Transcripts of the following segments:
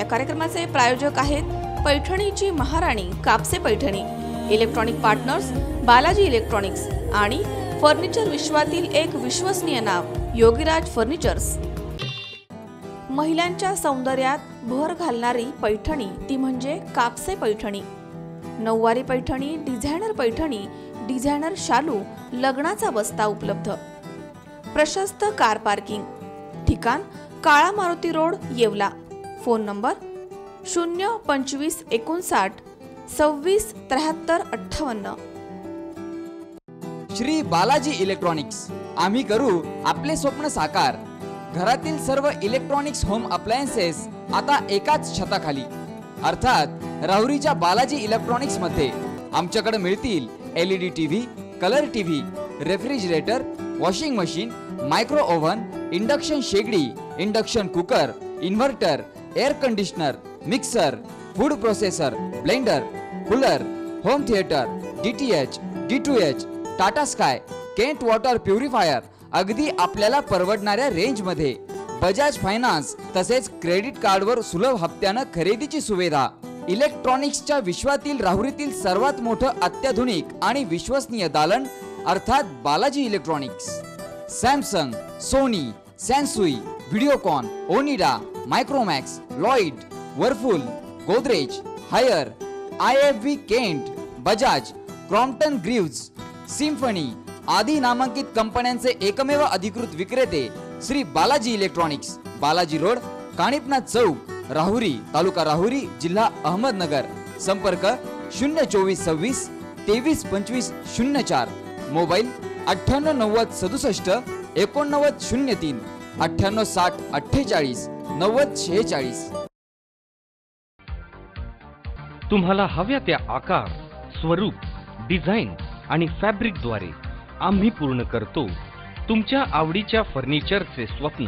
कार्यक्रमाचे प्रायोजक आहेत पैठणीची महाराणी Kapse Paithani, electronic partners Balaji electronics आणि फर्निचर विश्वातील एक विश्वसनीय नाव योगीराज फर्निचर्स। महिलांच्या सौंदर्यात भर घालणारी पैठणी ती म्हणजे कापसे पैठणी। नऊवारी पैठणी, डिझायनर पैठणी, डिझायनर शालू, लग्नाचा बस्ता उपलब्ध। प्रशस्त कार पार्किंग, ठिकाण काळा Maruti road, Yeola. Phone number 02559 26 73 58। Shri Balaji electronics, आम्ही करू आपले स्वप्न साकार। घरातील सर्व इलेक्ट्रॉनिक्स होम अप्लायन्सेस आता एकाच छताखाली, अर्थात राहुरीच्या बालाजी इलेक्ट्रॉनिक्स मध्ये आमच्याकडे मिळतील LED TV, colour TV, refrigerator, washing machine, micro oven, induction शेगडी, induction cooker, inverter, air conditioner, mixer, food processor, blender, cooler, home theatre, DTH, D2H, Tata Sky, Kent water purifier, अगदी आपल्याला परवडणाऱ्या रेंज मध्ये। बजाज फायनान्स तसेच credit कार्डवर सुलभ हप्त्यानं खरेदीची सुविधा। इलेक्ट्रॉनिक्सच्या विश्वातील राहुरीतील सर्वात मोठं अत्याधुनिक आणि विश्वसनीय दालन अर्थात Balaji electronics. Samsung, Sony, Sansui, Videocon, Onida, Micromax, Lloyd, Whirlpool, Godrej, Haier, IFB Kent, Bajaj, Crompton Greaves, Symphony आदी नामांकित कंपन्यांचे एकमेव अधिकृत विक्रेते श्री बालाजी इलेक्ट्रॉनिक्स, बालाजी रोड, काणिपनाथ चौक, राहुरी, तालुका राहुरी, जिल्हा अहमदनगर। संपर्क 02426 23 25 04, मोबाईल 9890 67 89 03, 9860 48 90 46। तुम्हाला हव्या त्या आकार, स्वरूप, डिझाईन आणि फॅब्रिकद्वारे आम्ही पूर्ण करतो तुमच्या आवडीच्या फर्निचरचे स्वप्न।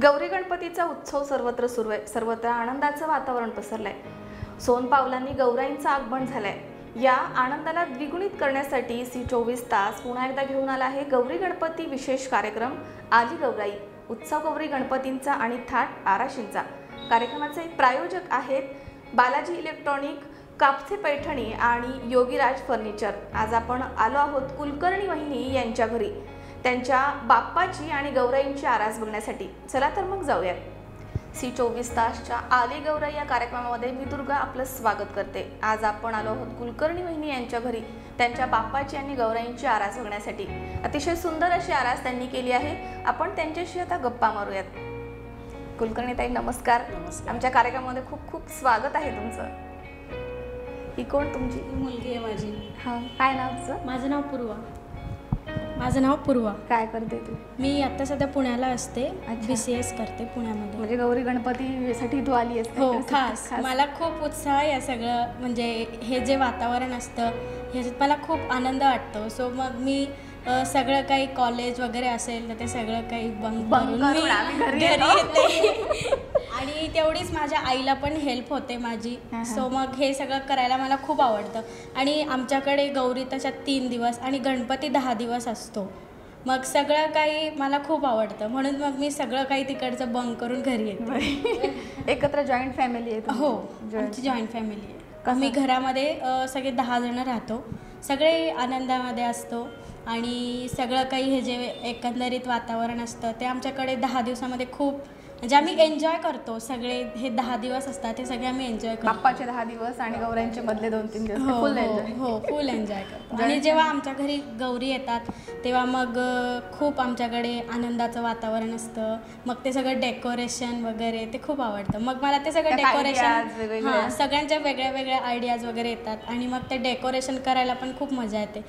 गौरी गणपतीचा उत्सव सर्वत्र सुरू आहे। सर्वत्र आनंदाचं वातावरण पसरलंय। सोनपावलांनी गौराईंचं आगमन झालंय। या आनंदाला द्विगुणित करण्यासाठी C24 तास पुन्हा एकदा घेऊन आला आहे गौरी गणपती विशेष कार्यक्रम आली गौराई, उत्सव गौरी गणपतींचा आणि थाट आराशींचा। कार्यक्रमाचे प्रायोजक आहेत बालाजी इलेक्ट्रॉनिक, कापसे पैठणी आणि योगीराज फर्निचर। आज आपण आलो आहोत कुलकर्णी वहिनी यांच्या घरी त्यांच्या बाप्पाची आणि गौराईंची आरास बघण्यासाठी। चला तर मग जाऊयात। C24 तासच्या आली गौराई या कार्यक्रमामध्ये मी दुर्गा आपलं स्वागत करते। आज आपण आलो आहोत कुलकर्णी वहिनी यांच्या घरी त्यांच्या बाप्पाची आणि गौराईंची आरास बघण्यासाठी। अतिशय सुंदर अशी आरास त्यांनी केली आहे। आपण त्यांच्याशी आता गप्पा मारूयात। कुलकर्णी ताई नमस्कार। आमच्या कार्यक्रमामध्ये खूप खूप स्वागत आहे तुमचं। ही कोण तुमची मुलगी आहे माझी? हां, काय नाव तुझं? माझं नाव पूर्वा। माझं नाव पूर्वा। काय करते तू? मी आता सध्या पुण्याला असते, BCS करते पुण्यामध्ये। म्हणजे गौरी गणपतीसाठी तू आली आहेस? हो, खास मला खूप उत्साह आहे या सगळं, म्हणजे हे जे वातावरण असतं ह्याच्यात मला खूप आनंद वाटतो। सो मग मी सगळं काही कॉलेज वगैरे असेल तर ते सगळं काही बंक करून घरी येते आणि तेवढीच माझ्या आईला पण हेल्प होते माझी। सो मग हे सगळं करायला मला खूप आवडतं। आणि आमच्याकडे गौरी तशा 3 दिवस आणि गणपती 10 दिवस असतो। मग सगळं काही मला खूप आवडतं, म्हणून मग मी सगळं काही तिकडचं बंक करून घरी येते। एकत्र जॉईंट फॅमिली आहे? हो, आमची जॉईंट फॅमिली आहे। आम्ही घरामध्ये सगळे 10 जण राहतो, सगळे आनंदामध्ये असतो आणि सगळं काही हे जे एकंदरीत वातावरण असतं ते आमच्याकडे 10 दिवसामध्ये खूप म्हणजे आम्ही एन्जॉय करतो। सगळे हे 10 दिवस असतात ते सगळे आम्ही एन्जॉय करतो। बाप्पाचे 10 दिवस आणि गौराईंचे मधले 2-3 दिवस फुल एन्जॉय। हो, फुल एन्जॉय करतो। आणि जेव्हा आमच्या घरी गौरी येतात तेव्हा मग खूप आमच्याकडे आनंदाचं वातावरण असतं। मग ते सगळं डेकोरेशन वगैरे ते खूप आवडतं। मग मला ते सगळं डेकोरेशन, हां, सगळ्यांच्या वेगळ्या वेगळ्या आयडियाज वगैरे येतात आणि मग ते डेकोरेशन करायला पण खूप मजा येते।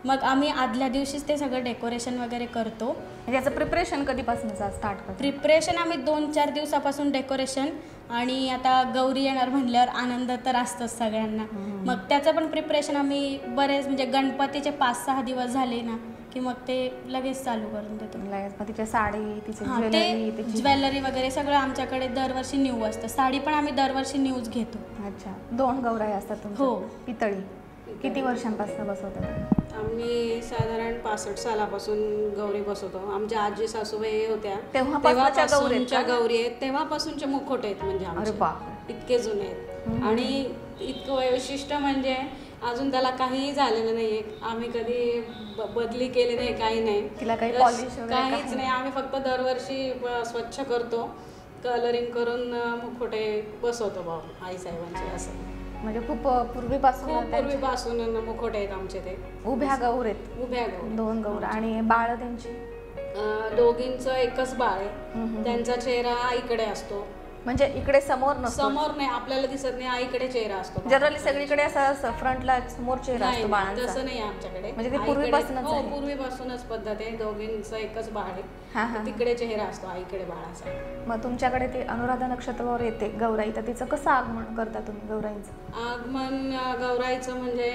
मग आम्ही आदल्या दिवशीच ते सगळं डेकोरेशन वगैरे करतो। याचं प्रिपरेशन कधीपासून स्टार्ट करतो? प्रिपरेशन आम्ही 2-4 दिवसापासून डेकोरेशन, आणि आता गौरी येणार म्हणल्यावर आनंद तर असतोच सगळ्यांना। मग त्याचं पण प्रिपरेशन आम्ही बरेच म्हणजे गणपतीचे 5-6 दिवस झाले ना की मग ते लगेच चालू करून देतो। लगेच तिच्या साडी, तिची ज्वेलरी वगैरे सगळं आमच्याकडे दरवर्षी न्यू असतं। साडी पण आम्ही दरवर्षी न्यूज घेतो। अच्छा, 2 गौराई असतात तुमच्या? हो, पितळी। किती वर्षांपासून बसवतात? आम्ही साधारण 65 सालापासून गौरी बसवतो. आमच्या आजी सासूबाई होत्या तेव्हापासूनच्या गौरी आहेत तेव्हापासूनच्या का? गौरी आहेत, तेव्हापासूनचे मुखवटे आहेत म्हणजे अरे आमचे बापरे. इतके जुने आहेत. आणि इतकं वैशिष्ट्य म्हणजे अजून त्याला काहीही झालेलं नाहीये. आम्ही कधी बदली केली नाही, काही नाही. तिला काही तर polish वगैरे काहीच काही नाही. आम्ही फक्त दरवर्षी स्वच्छ करतो, कलरिंग करून मुखवटे बसवतो बाबा आईसाहेबांचे. असं म्हणजे खूप पूर्वीपासून खूप पूर्वीपासून मुखवटे आहेत आमचे ते. उभ्या गौर आहेत, उभ्या गौरी. 2 गौर. आणि बाळ त्यांची दोघींचं एकच बाळ आहे. त्यांचा चेहरा आईकडे असतो, म्हणजे इकडे समोर नसतो. समोर नाही, आपल्याला दिसत नाही. आईकडे चेहरा असतो. जनरली सगळीकडे असं फ्रंटला समोर चेहरा नाही, असतो नाही, बाळांचा. तसं नाही आमच्याकडे. म्हणजे ते आईकडे- पूर्वीपासूनच हो, आहे. पूर्वीपासूनच पद्धत आहे. दोघींचं एकच बाळ आहे, हा, हा. तर तिकडे चेहरा असतो आईकडे बाळाचा. मग तुमच्याकडे ते अनुराधा नक्षत्रावर येते गौराई, तर तिचं कसं आगमन करता तुम्ही गौराईंचं? आगमन गौराईचं म्हणजे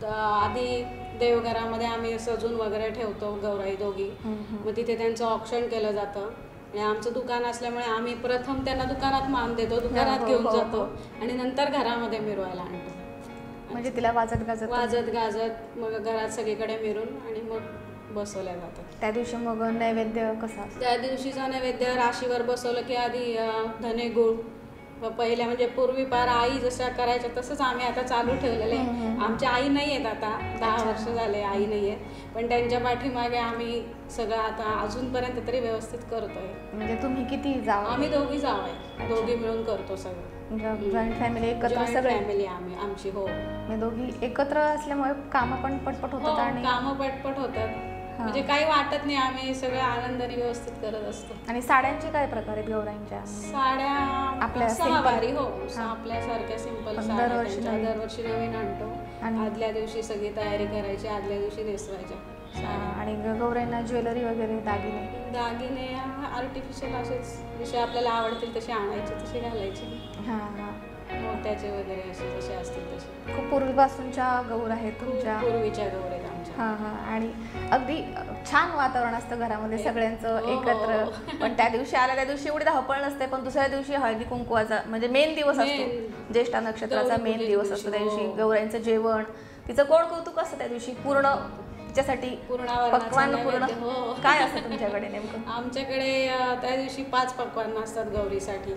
आधी देवघरामध्ये आम्ही सजून वगैरे ठेवतो गौराई दोघी. मग तिथे त्यांचं ऑक्शन केलं जातं. आणि आमचं दुकान असल्यामुळे आम्ही प्रथम त्यांना दुकानात मान देतो, दुकानात हो, घेऊन हो, जातो हो. आणि नंतर घरामध्ये मिरवायला आणतो. म्हणजे तिला वाजत वाजत गाजत मग घरात सगळीकडे मिरून आणि मग बसवल्या जातात. त्या दिवशी मग नैवेद्य कसा असतो? त्या दिवशीचा नैवेद्य राशीवर बसवलं की आधी धने गुळ पहिल्या म्हणजे पूर्वी पार आई जशा करायच्या तसंच आम्ही आता चालू ठेवलेलं आहे. आमच्या आई नाही आहेत आता, 10 वर्ष झाले आई नाही आहेत, पण त्यांच्या पाठीमागे आम्ही सगळं आता अजूनपर्यंत तरी व्यवस्थित करतोय. म्हणजे तुम्ही किती जावं? आम्ही दोघी जाव आहे, दोघी मिळून करतो सगळं. जॉईंट फॅमिली एकत्र जॉईंट सगळे फॅमिली आमची. हो, म्हणजे दोघी एकत्र असल्यामुळे कामं पण पटपट होतात. आणि कामं पटपट होतात, म्हणजे काही वाटत नाही. आम्ही सगळं आनंदाने व्यवस्थित करत असतो. आणि साड्यांचे काय प्रकार आहेत गौराईंच्या? साड्या आपल्या सहावारी, simple? हो, आपल्यासारख्या सिंपल पण साड्या दरवर्षी त्यांच्या नवीन. दरवर्षी नवीन आणतो. आणि- आदल्या दिवशी सगळी तयारी करायची, आदल्या दिवशी नेसवायच्या साड्या. आणि गौराईंना ज्वेलरी वगैरे, दागिने? दागिने आर्टिफिशियल असेच जसे आपल्याला आवडतील तसे आणायचे, तसे घालायचे. हां हां. मोत्याचे वगैरे असे जसे असतील तसे. खूप पूर्वीपासूनच्या गौर आहेत खूप तुमच्या. पूर्वीच्या गौर आहेत आमच्या. हां हां. आणि अगदी छान वातावरण असतं घरामध्ये सगळ्यांचं हो, एकत्र. पण त्या दिवशी आल्या त्या दिवशी एवढी धावपळ नसते, पण दुसऱ्या दिवशी हळदी कुंकवाचा म्हणजे मेन दिवस असतो, ज्येष्ठा नक्षत्राचा मेन दिवस असतो. त्या दिवशी गौराईंचं जेवण, तिचं गोड कौतुक असतं त्या दिवशी पूर्ण तिच्यासाठी. पूर्णावरणाचा पक्वान्न पूर्ण नैवेद्य, हो. काय असतं तुमच्याकडे नेमकं? आमच्याकडे त्या दिवशी 5 पक्वान्न असतात गौरीसाठी.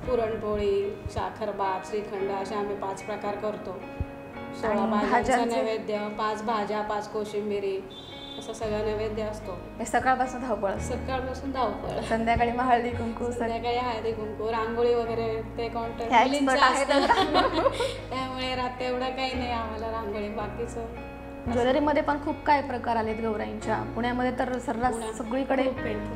पुरणपोळी, साखरभात, श्रीखंड असे आम्ही 5 प्रकार करतो. 16 भाज्यांचा भाज्यांचे? नैवेद्य, 5 भाज्या, 5 कोशिंबिरी, असा सगळा नैवेद्य असतो. हे सकाळपासून धावपळ असते. सकाळपासून धावपळ, संध्याकाळी मग हळदी कुंकू. संध्याकाळी हळदी कुंकू, रांगोळी वगैरे ते कॉन्टॅक्ट ह्या मुलींचं expert आहेत असतं. त्यामुळे रात्री एवढं काही नाही आम्हाला रांगोळी. बाकीचं ज्वेलरीमध्ये पण खूप काय प्रकार आलेत गौराईंच्या. पुण्यामध्ये तर सर्रास सगळीकडे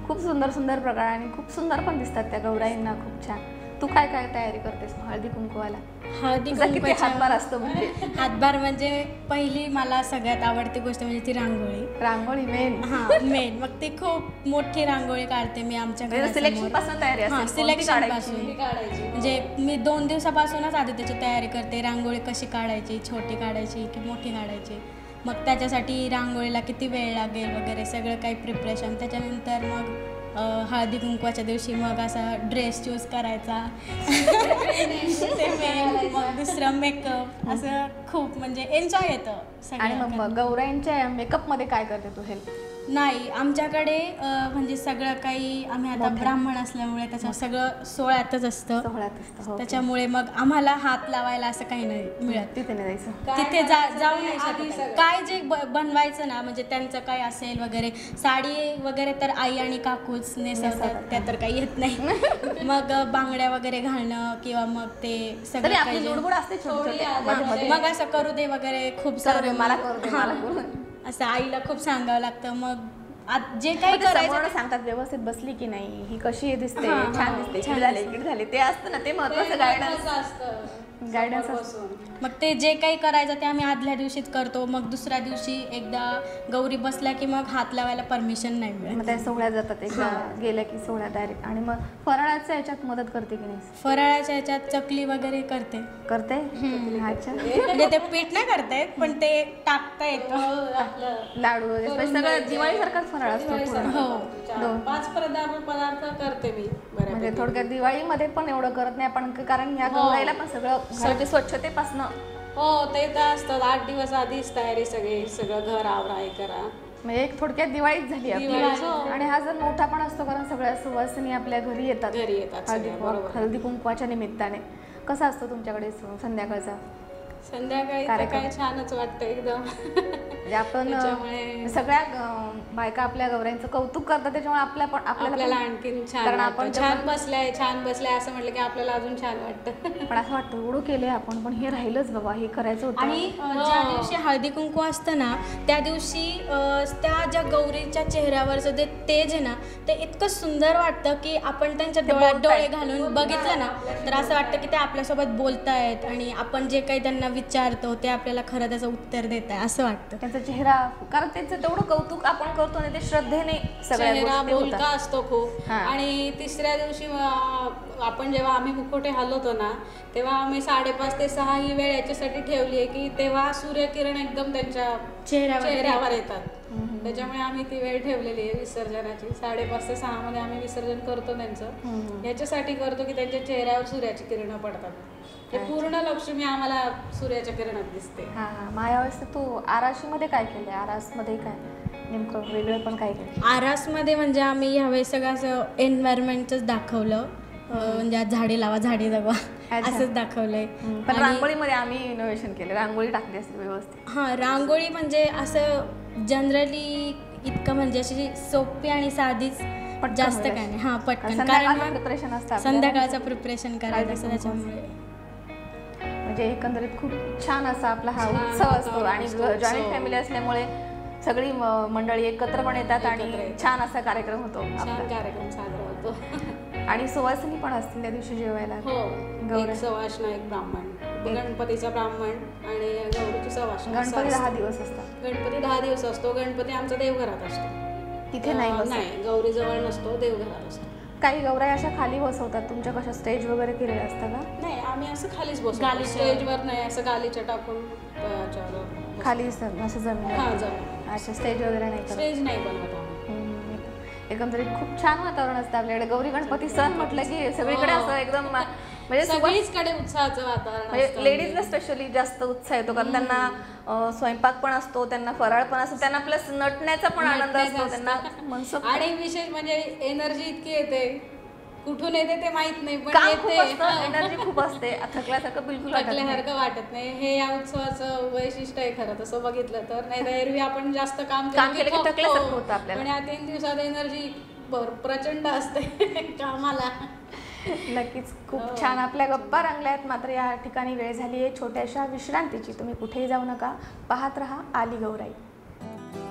खूप सुंदर सुंदर प्रकार, आणि खूप सुंदर पण दिसतात त्या गौराईंना. खूप छान. तू काय काय तयारी करतेस हळदी कुंकवाला? हळदी तुझा किती कुंकवाच्या- हातभार असतो? म्हणजे हातभार म्हणजे पहिली मला सगळ्यात आवडती गोष्ट म्हणजे ती रांगोळी. रांगोळी मेन. हा, मेन. मग ती खूप मोठी रांगोळी काढते मी आमच्या सिलेक्शन घरासमोर. पासून तयारी हा, असते. सिलेक्शन पासून. ती काढायची. म्हणजे मी 2 दिवसापासूनच आधी त्याची तयारी करते. रांगोळी कशी काढायची, छोटी काढायची की मोठी काढायची, मग त्याच्यासाठी रांगोळीला किती वेळ लागेल वगैरे सगळं काही प्रिपरेशन. त्याच्यानंतर मग हळदी कुंकवाच्या दिवशी मग असा ड्रेस चूज करायचा. ते main. मग दुसरं मेकअप, असं खूप म्हणजे एन्जॉय येतं आणि सगळं. मग गौराईंच्या मेकअपमध्ये काय करते तू हेल्प? नाही, आमच्याकडे म्हणजे सगळं काही आम्ही आता ब्राह्मण असल्यामुळे त्याचं सगळं सोहळ्यातच असतं. सोहळ्यात असतं. हो. त्याच्यामुळे मग आम्हाला हात लावायला असं काही नाही मिळत. तिथे नाही जायचं. तिथे जाऊ नाही शकत. काय जे बनवायचं ना, म्हणजे त्यांचं काय असेल वगैरे, साडी वगैरे तर आई आणि काकूच नेसवतात, त्या तर काही येत नाही. मग बांगड्या वगैरे घालणं किंवा मग ते तरी सगळं आपली काही लुडबुड असते छोटी छोटी. मग असं करू दे वगैरे खूप करू सारं दे, मला करू दे, मला करू दे. असं आईला खूप सांगावं लागतं. मग जे काही मग ते करायचं समोरनं सांगतात व्यवस्थित बसली की नाही, ही कशी दिसते, हा, छान हा, दिसते, छान इकडे झाले इकडे झाले, ते असतं ना, ते महत्वाचं गायडन्स. गायडन्स मग ते जे काही करायचं ते आम्ही आदल्या दिवशीच करतो. मग दुसऱ्या दिवशी एकदा गौरी बसल्या की मग हात लावायला परमिशन नाही मिळत. मग त्या सोहळ्यात जातात एकदा गेल्या की सोहळ्यात डायरेक्ट. आणि मग फराळाच्या याच्यात मदत करते की नाही? फराळाच्या ह्याच्यात चकली वगैरे करते. करते. अच्छा. म्हणजे ते पीठ नाही करता येत, पण ते टाकता येतं. लाडू वगैरे म्हणजे सगळं दिवाळीसारखाच फराळ असतो पूर्ण. हो. 5 पदार्थ करते मी बऱ्यापैकी. म्हणजे थोडक्यात दिवाळीमध्ये पण एवढं करत नाही आपण, कारण या गौराईला पण सगळं घराच्या स्वच्छतेपासनं हो ते तर असतात 8 दिवस आधीच तयारी सगळं घर आवरा हे करा. म्हणजे एक थोडक्यात दिवाळीच झाली आपली. दिवाळीच, हो. आणि हा जर मोठा पण असतो कारण सगळ्या सुवासिनी आपल्या घरी येतात सगळ्या, बरोबर. हळदी कुंकवाच्या निमित्ताने. कसा असतो तुमच्याकडे संध्याकाळचा संध्याकाळी तर काय छानच वाटतं एकदम. म्हणजे आपण त्याच्यामुळे सगळ्या बायका आपल्या गौऱ्यांचं कौतुक करतात त्याच्यामुळे आपल्याला आणखीन छान कारण वाटतं. आपण छान बसलाय असं म्हटलं की आपल्याला अजून छान वाटतं. पण असं वाटतं एवढं केलंय आपण पण हे राहिलंच बाबा, हे करायचं होतं. आणि ज्या दिवशी हळदी कुंकू असतं ना त्या दिवशी त्या ज्या गौरीच्या चेहऱ्यावरचं ते तेज आहे ना ते इतकं सुंदर वाटतं की आपण त्यांच्या डोळ्यात डोळे घालून बघितलं ना तर असं वाटतं की ते आपल्यासोबत बोलतायत आणि आपण जे काही त्यांना विचारतो ते आपल्याला खरं त्याचं उत्तर देत आहे असं वाटतं. त्यांचा चेहरा, कारण त्यांचं तेवढं कौतुक आपण करतो ना ते श्रद्धेने सगळ्या चेहरा गोष्टी बोलका होतात. असतो खूप. आणि तिसऱ्या दिवशी आपण जेव्हा आम्ही मुखवटे हलवतो ना तेव्हा आम्ही 5:30 ते 6 ही वेळ याच्यासाठी ठेवली आहे की तेव्हा सूर्यकिरण एकदम त्यांच्या चेहऱ्यावर येतात. त्याच्यामुळे आम्ही ती वेळ ठेवलेली आहे विसर्जनाची. 5:30 ते 6 मध्ये आम्ही विसर्जन करतो त्यांचं. याच्यासाठी करतो की त्यांच्या चेहऱ्यावर सूर्याची किरणं पडतात. ते पूर्ण लक्ष्मी आम्हाला सूर्याच्या किरणात दिसते. मायावेळेस तू आराशीमध्ये काय केलंय? आरासमध्ये काय नेमकं वेगळं पण काय केलं? आरासमध्ये म्हणजे आम्ही ह्यावेळेस सगळं असं एन्व्हायरमेंटच दाखवलं. म्हणजे झाडे लावा झाडे जगवा असंच दाखवलंय. पण रांगोळीमध्ये आम्ही इनोव्हेशन केलं, रांगोळी टाकली असते व्यवस्थित. हां, रांगोळी म्हणजे असं जनरली इतकं म्हणजे अशी सोपी आणि साधीच जास्त काय नाही. हां, पटकन, कारण प्रिपरेशन असतं, संध्याकाळचं प्रिपरेशन करायचं असतं त्याच्यामुळे. म्हणजे एकंदरीत खूप छान असा आपला हा उत्सव असतो आणि जॉईंट फॅमिली असल्यामुळे सगळी मंडळी एकत्र पण येतात आणि छान असा कार्यक्रम होतो. कार्यक्रम साजरा होतो. आणि सुवासिनी पण असतील त्या दिवशी जेवायला. हो, एक सवाष्ण एक ब्राह्मण, गणपतीचा ब्राह्मण आणि गौरीची सवाष्ण. गणपती 10 दिवस असतात. गणपती 10 दिवस असतो. गणपती आमचा देवघरात असतो. तिथे नाही, गौरी जवळ नसतो, देवघरात असतो. काही गौराई अशा खाली बसवतात. तुमच्या कशा स्टेज वगैरे केलेलं असतं का? नाही, आम्ही असं खालीच बसतो. स्टेजवर नाही, असं गालीच्या टाकून खाली असं जमीन. अच्छा, स्टेज वगैरे नाही, स्टेज नाही बनवत आम्ही. एकंदरीत खूप छान वातावरण असतं आपल्याकडे. गौरी गणपती सण म्हटलं की सगळीकडे असं एकदम म्हणजे सगळीकडे उत्साहाचं वातावरण. म्हणजे लेडीजला स्पेशली जास्त उत्साह येतो कारण त्यांना स्वयंपाक पण असतो, त्यांना फराळ पण असतो, त्यांना प्लस नटण्याचा पण आनंद असतो त्यांना मनसोक्त. आणि विशेष म्हणजे एनर्जी इतकी येते, कुठून येते ते माहित नाही पण एनर्जी खूप असते. थकल्यासारखं बिलकुल वाटत नाही. हे या उत्सवाचं वैशिष्ट्य आहे खरं तसं बघितलं तर. नाही तर एरवी आपण जास्त काम केलं की थकल्यासारखं होतं आपल्याला. पण या 3 दिवसात एनर्जी प्रचंड असते कामाला. नक्कीच खूप छान आपल्या गप्पा रंगल्या आहेत. मात्र या ठिकाणी वेळ झाली आहे छोट्याशा विश्रांतीची. तुम्ही कुठेही जाऊ नका, पाहत रहा आली गौराई.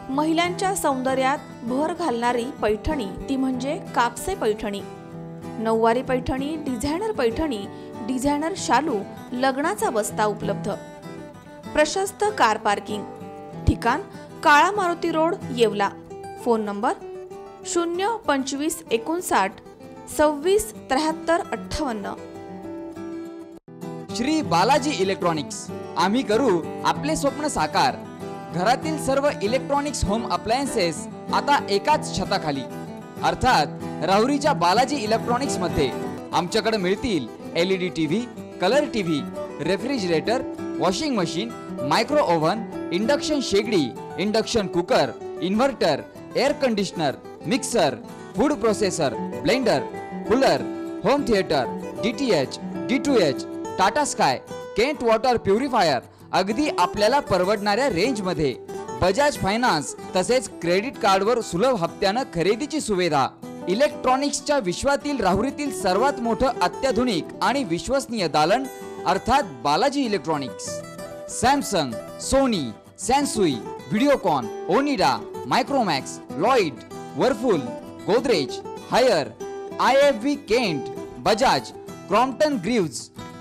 महिलांच्या सौंदर्यात भर घालणारी पैठणी ती म्हणजे कापसे पैठणी. नऊवारी पैठणी, डिझायनर पैठणी, डिझायनर शालू, लग्नाचा बस्ता उपलब्ध. प्रशस्त कार पार्किंग. ठिकाण काळा Maruti road, Yeola. Phone number 02559 26 73 58. Shri Balaji electronics, आम्ही करू आपले स्वप्न साकार. घरातील सर्व इलेक्ट्रॉनिक्स होम अप्लायन्सेस आता एकाच छताखाली, अर्थात राहुरीच्या बालाजी इलेक्ट्रॉनिक्स मध्ये. आमच्याकडे मिळतील LED TV, colour TV, refrigerator, washing machine, micro oven, induction शेगडी, induction cooker, inverter, air conditioner, mixer, food processor, blender, cooler, home theatre, DTH, D2H, Tata Sky, Kent water purifier, अगदी आपल्याला परवडणाऱ्या रेंज मध्ये. बजाज फायनान्स तसेच credit कार्डवर सुलभ हप्त्यानं खरेदीची सुविधा. इलेक्ट्रॉनिक्सच्या विश्वातील राहुरीतील सर्वात मोठं अत्याधुनिक आणि विश्वसनीय दालन अर्थात Balaji electronics. Samsung, Sony, Sansui, Videocon, Onida, Micromax, Lloyd, Whirlpool, Godrej, Haier, IFB Kent, Bajaj, Crompton Greaves,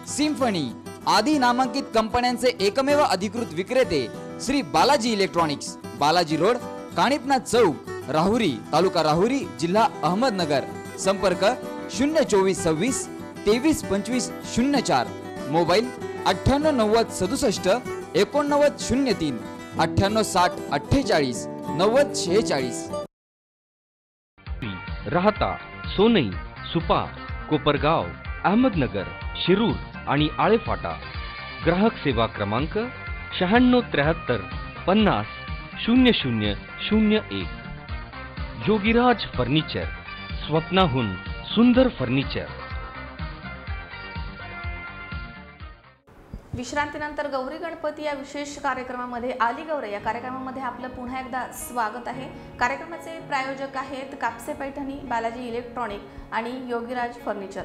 Symphony आदी नामांकित कंपन्यांचे एकमेव अधिकृत विक्रेते श्री बालाजी इलेक्ट्रॉनिक्स. बालाजी रोड, काणिपनाथ चौक, राहुरी, तालुका राहुरी, जिल्हा अहमदनगर. संपर्क 02426 23 25 04. मोबाईल 9890 67 89 03 9860 48 90 46. राहता सोनई, सुपा, कोपरगाव, अहमदनगर, शिरूर आणि आळेफाटा. ग्राहक सेवा क्रमांक 9673 50 0001. योगीराज फर्निचर, स्वप्नाहून सुंदर फर्निचर. विश्रांतीनंतर गौरी गणपती या विशेष कार्यक्रमामध्ये आली गौरी या कार्यक्रमामध्ये आपलं पुन्हा एकदा स्वागत आहे. कार्यक्रमाचे प्रायोजक आहेत कापसे पैठणी, बालाजी इलेक्ट्रॉनिक आणि योगीराज फर्निचर.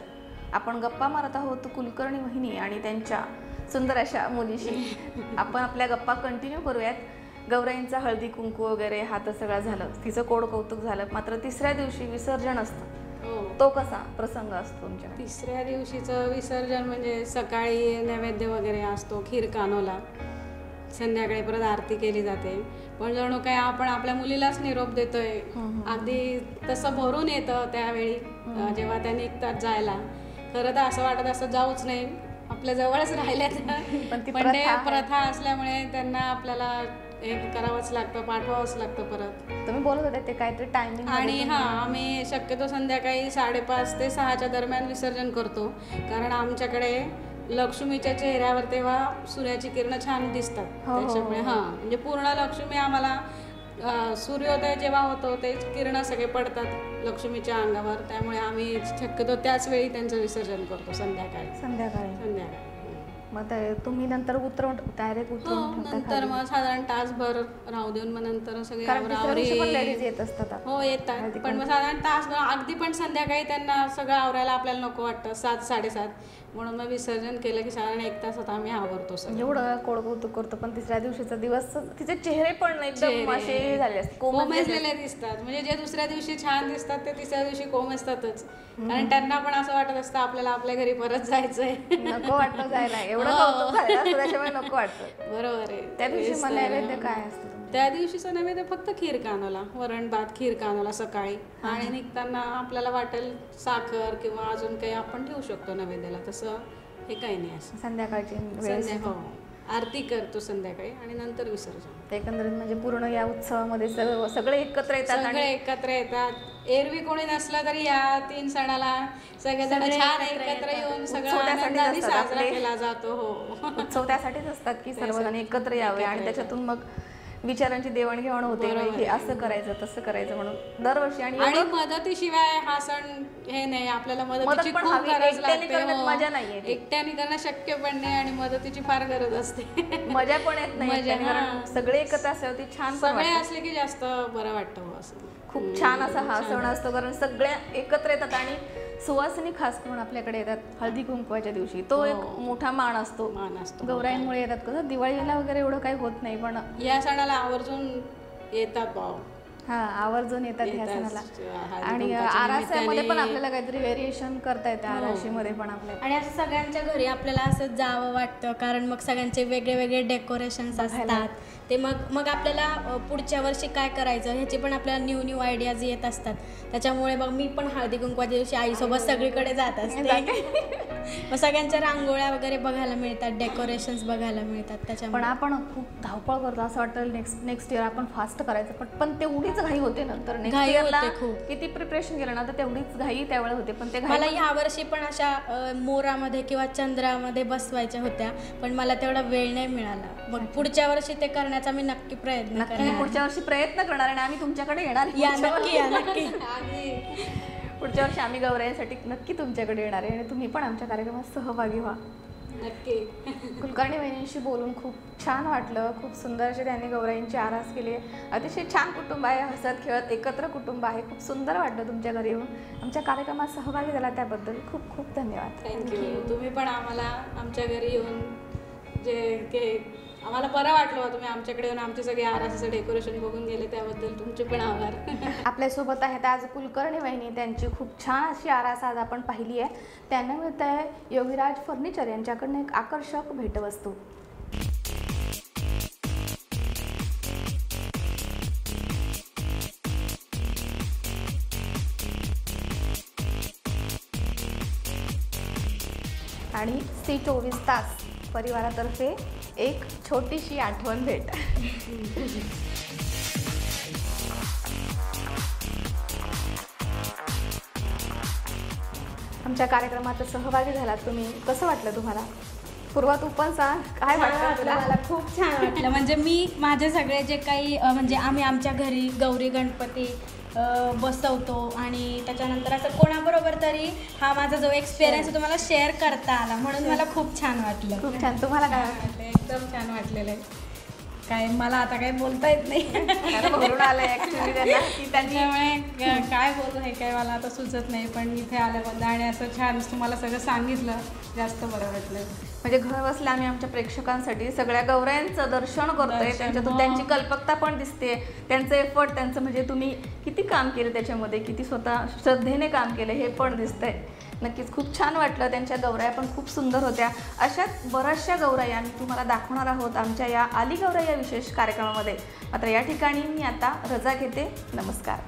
आपण गप्पा मारत आहोत कुलकर्णी वहिनी आणि त्यांच्या सुंदर अशा मुलीशी. आपण आपल्या गप्पा कंटिन्यू करूयात. गौराईंचा हळदी कुंकू वगैरे हा तर सगळं झालं, तिचं कोड कौतुक झालं. मात्र तिसऱ्या दिवशी विसर्जन असतं, तो कसा प्रसंग असतो तुमच्या? तिसऱ्या दिवशीचं विसर्जन म्हणजे सकाळी नैवेद्य वगैरे असतो, खीर कानोला, संध्याकाळी परत आरती केली जाते. पण जणू काय आपण आपल्या मुलीलाच निरोप देतोय, अगदी तसं भरून येतं त्यावेळी जेव्हा त्या निघतात जायला. खरं तर असं वाटत असं जाऊच नाही, आपल्या जवळच राहिल्यात, पण ते प्रथा असल्यामुळे त्यांना आपल्याला हे करावंच लागतं, पाठवावंच लागतं परत. तुम्ही बोलत होते ते काहीतरी टायमिंग. आणि आम्ही शक्यतो संध्याकाळी 5:30 ते 6च्या दरम्यान विसर्जन करतो, कारण आमच्याकडे लक्ष्मीच्या चेहऱ्यावर तेव्हा सूर्याची किरणं छान दिसतात. त्याच्यामुळे म्हणजे पूर्ण लक्ष्मी आम्हाला सूर्योदय जेव्हा होतो ते किरणं सगळे पडतात लक्ष्मीच्या अंगावर. त्यामुळे आम्ही शक्यतो त्याच वेळी त्यांचं विसर्जन करतो संध्याकाळी. मग तुम्ही नंतर उतरवून डायरेक्ट नंतर मग साधारण तासभर राहू देऊन मग नंतर सगळे लेडीज येत असतात. हो येतात, पण मग साधारण तासभर अगदी पण संध्याकाळी त्यांना सगळं आवरायला आपल्याला नको वाटतं 7-7:30, म्हणून मग विसर्जन केलं की साधारण 1 तासात आम्ही आवरतो. एवढं कोड कौतुक करतो, पण तिसऱ्या दिवशीचा दिवस तिचे चेहरे पण एकदम असे झाले असते, कोमेजलेले दिसतात. म्हणजे जे दुसऱ्या दिवशी छान दिसतात ते तिसऱ्या दिवशी कोमेजतातच, कारण त्यांना पण असं वाटत असतं आपल्याला आपल्या घरी परत जायचंय, नको वाटतं जायला. एवढं कौतुक झालं त्याच्यामुळे नको वाटतं. बरोबर आहे. त्या दिवशी मला नैवेद्य काय असतं? त्या दिवशीचं नैवेद्य फक्त खीर कानोला, वरण भात खीर कानोला सकाळी, आणि निघताना आपल्याला वाटेल साखर किंवा अजून काही आपण ठेवू शकतो नैवेद्याला. तसं हे काही नाही. असं संध्याकाळची आरती करतो संध्याकाळी आणि नंतर विसर्जन. एकंदरीत म्हणजे पूर्ण या उत्सवामध्ये सगळे एकत्र येतात. एरवी कोणी नसलं तरी या 3 सणाला सगळेजण छान एकत्र येऊन सगळं आनंदाने साजरा केला जातो. उत्सव त्यासाठीच असतात की सर्वजण एकत्र यावे आणि त्याच्यातून मग विचारांची देवाणघेवाण होते, हे असं करायचं तसं करायचं म्हणून दरवर्षी. आणि मदतीशिवाय हा सण हे नाही, आपल्याला मदतीची खूप गरज लागते. मजा नाहीये, एकट्याने करणं शक्य पण नाही आणि मदतीची फार गरज असते. मजा पण येत नाही, सगळे एकत्र असल्यावरती छान, सगळे असले की जास्त बरं वाटतं. असं खूप छान असा हा सण असतो, कारण सगळ्या एकत्र येतात आणि सुवासिनी खास करून आपल्याकडे येतात हळदी कुंकवाच्या दिवशी. तो एक मोठा मान असतो. गौराईंमुळे येतात. कसं दिवाळीला वगैरे एवढं काही होत नाही, पण या सणाला आवर्जून येतात भाऊ. आवर्जून येतात ह्या सणाला. आणि आरासामध्ये पण आपल्याला काहीतरी व्हेरिएशन करता येतं आराशीमध्ये पण आपल्याला. आणि असं सगळ्यांच्या घरी आपल्याला असं जावं वाटतं, कारण मग सगळ्यांचे वेगळे वेगळे डेकोरेशन्स असतात. ते मग आपल्याला पुढच्या वर्षी काय करायचं ह्याची पण आपल्याला न्यू आयडियाज येत असतात. त्याच्यामुळे मग मी पण हळदी कुंकवाच्या दिवशी आईसोबत सगळीकडे जात असते. मग सगळ्यांच्या रांगोळ्या वगैरे बघायला मिळतात, डेकोरेशन्स बघायला मिळतात. त्याच्यामुळे पण आपण खूप धावपळ करतो, असं वाटतं नेक्स्ट इयर आपण फास्ट करायचं, पण तेवढीच घाई होते नंतर. नेक्स्ट इयरला किती प्रिपरेशन केलं ना तर तेवढीच घाई त्यावेळेला होते. पण ते मला यावर्षी पण अशा मोरामध्ये किंवा चंद्रामध्ये बसवायच्या होत्या, पण मला तेवढा वेळ नाही मिळाला. मग पुढच्या वर्षी ते करण्याचा मी नक्की प्रयत्न करणार. पुढच्या वर्षी प्रयत्न करणार आणि आम्ही तुमच्याकडे येणार. नक्की पुढच्या वर्षी आम्ही गौराईंसाठी नक्की तुमच्याकडे येणार आहे आणि तुम्ही पण आमच्या कार्यक्रमात सहभागी व्हा. नक्की. कुलकर्णी वहिनींशी बोलून खूप छान वाटलं. खूप सुंदर अशी त्यांनी गौराईंची आरास केली आहे. अतिशय छान कुटुंब आहे, हसत खेळत एकत्र कुटुंब आहे. खूप सुंदर वाटलं तुमच्या घरी येऊन. आमच्या कार्यक्रमात सहभागी झाला त्याबद्दल खूप खूप धन्यवाद. थँक्यू. तुम्ही पण आम्हाला आमच्या घरी येऊन आम्हाला बरं वाटलं. तुम्ही आमच्याकडे येऊन आमचे सगळे आरासाचं डेकोरेशन बघून गेले, त्याबद्दल तुमचे पण आभार. आपल्यासोबत आहेत आज कुलकर्णी वहिनी. त्यांची खूप छान अशी आरास आज आपण पाहिली आहे. त्यांना मिळत आहे योगीराज फर्निचर यांच्याकडनं एक आकर्षक भेटवस्तू. आणि C24 तास परिवारातर्फे एक छोटीशी आठवण भेट. आमच्या कार्यक्रमात सहभागी झालात तुम्ही, कसं वाटलं तुम्हाला? पूर्वा तू पण सांग, काय वाटतं तुला? मला खूप छान वाटलं. म्हणजे मी माझे सगळे जे काही म्हणजे आम्ही आमच्या घरी गौरी गणपती बसवतो आणि त्याच्यानंतर असं कोणाबरोबर तरी हा माझा जो एक्सपिरियन्स आहे तो मला शेअर करता आला, म्हणून मला खूप छान वाटलं. खूप छान. तुम्हाला काय वाटतं? एकदम छान वाटलेलं आहे. काय मला आता काही बोलता येत नाही. भरून आलंय ऍक्च्युली त्यांना की त्यांनी त्यामुळे काय बोलू हे काय मला आता सुचत नाही, पण इथे आल्याबद्दल आणि असं छान तुम्हाला सगळं सांगितलं, जास्त बरं वाटलं. म्हणजे घर बसल्या आम्ही आमच्या प्रेक्षकांसाठी सगळ्या गौरायांचं दर्शन करतोय. त्यांच्यातून त्यांची कल्पकता पण दिसते, त्यांचं एफर्ट, त्यांचं म्हणजे तुम्ही किती काम केलं त्याच्यामध्ये, किती स्वतः श्रद्धेने काम केलं हे पण दिसतंय. नक्कीच खूप छान वाटलं. त्यांच्या गौराया पण खूप सुंदर होत्या. अशाच बऱ्याचशा गौराया आम्ही तुम्हाला दाखवणार आहोत आमच्या या आली गौराया विशेष कार्यक्रमामध्ये. मात्र या ठिकाणी मी आता रजा घेते. नमस्कार.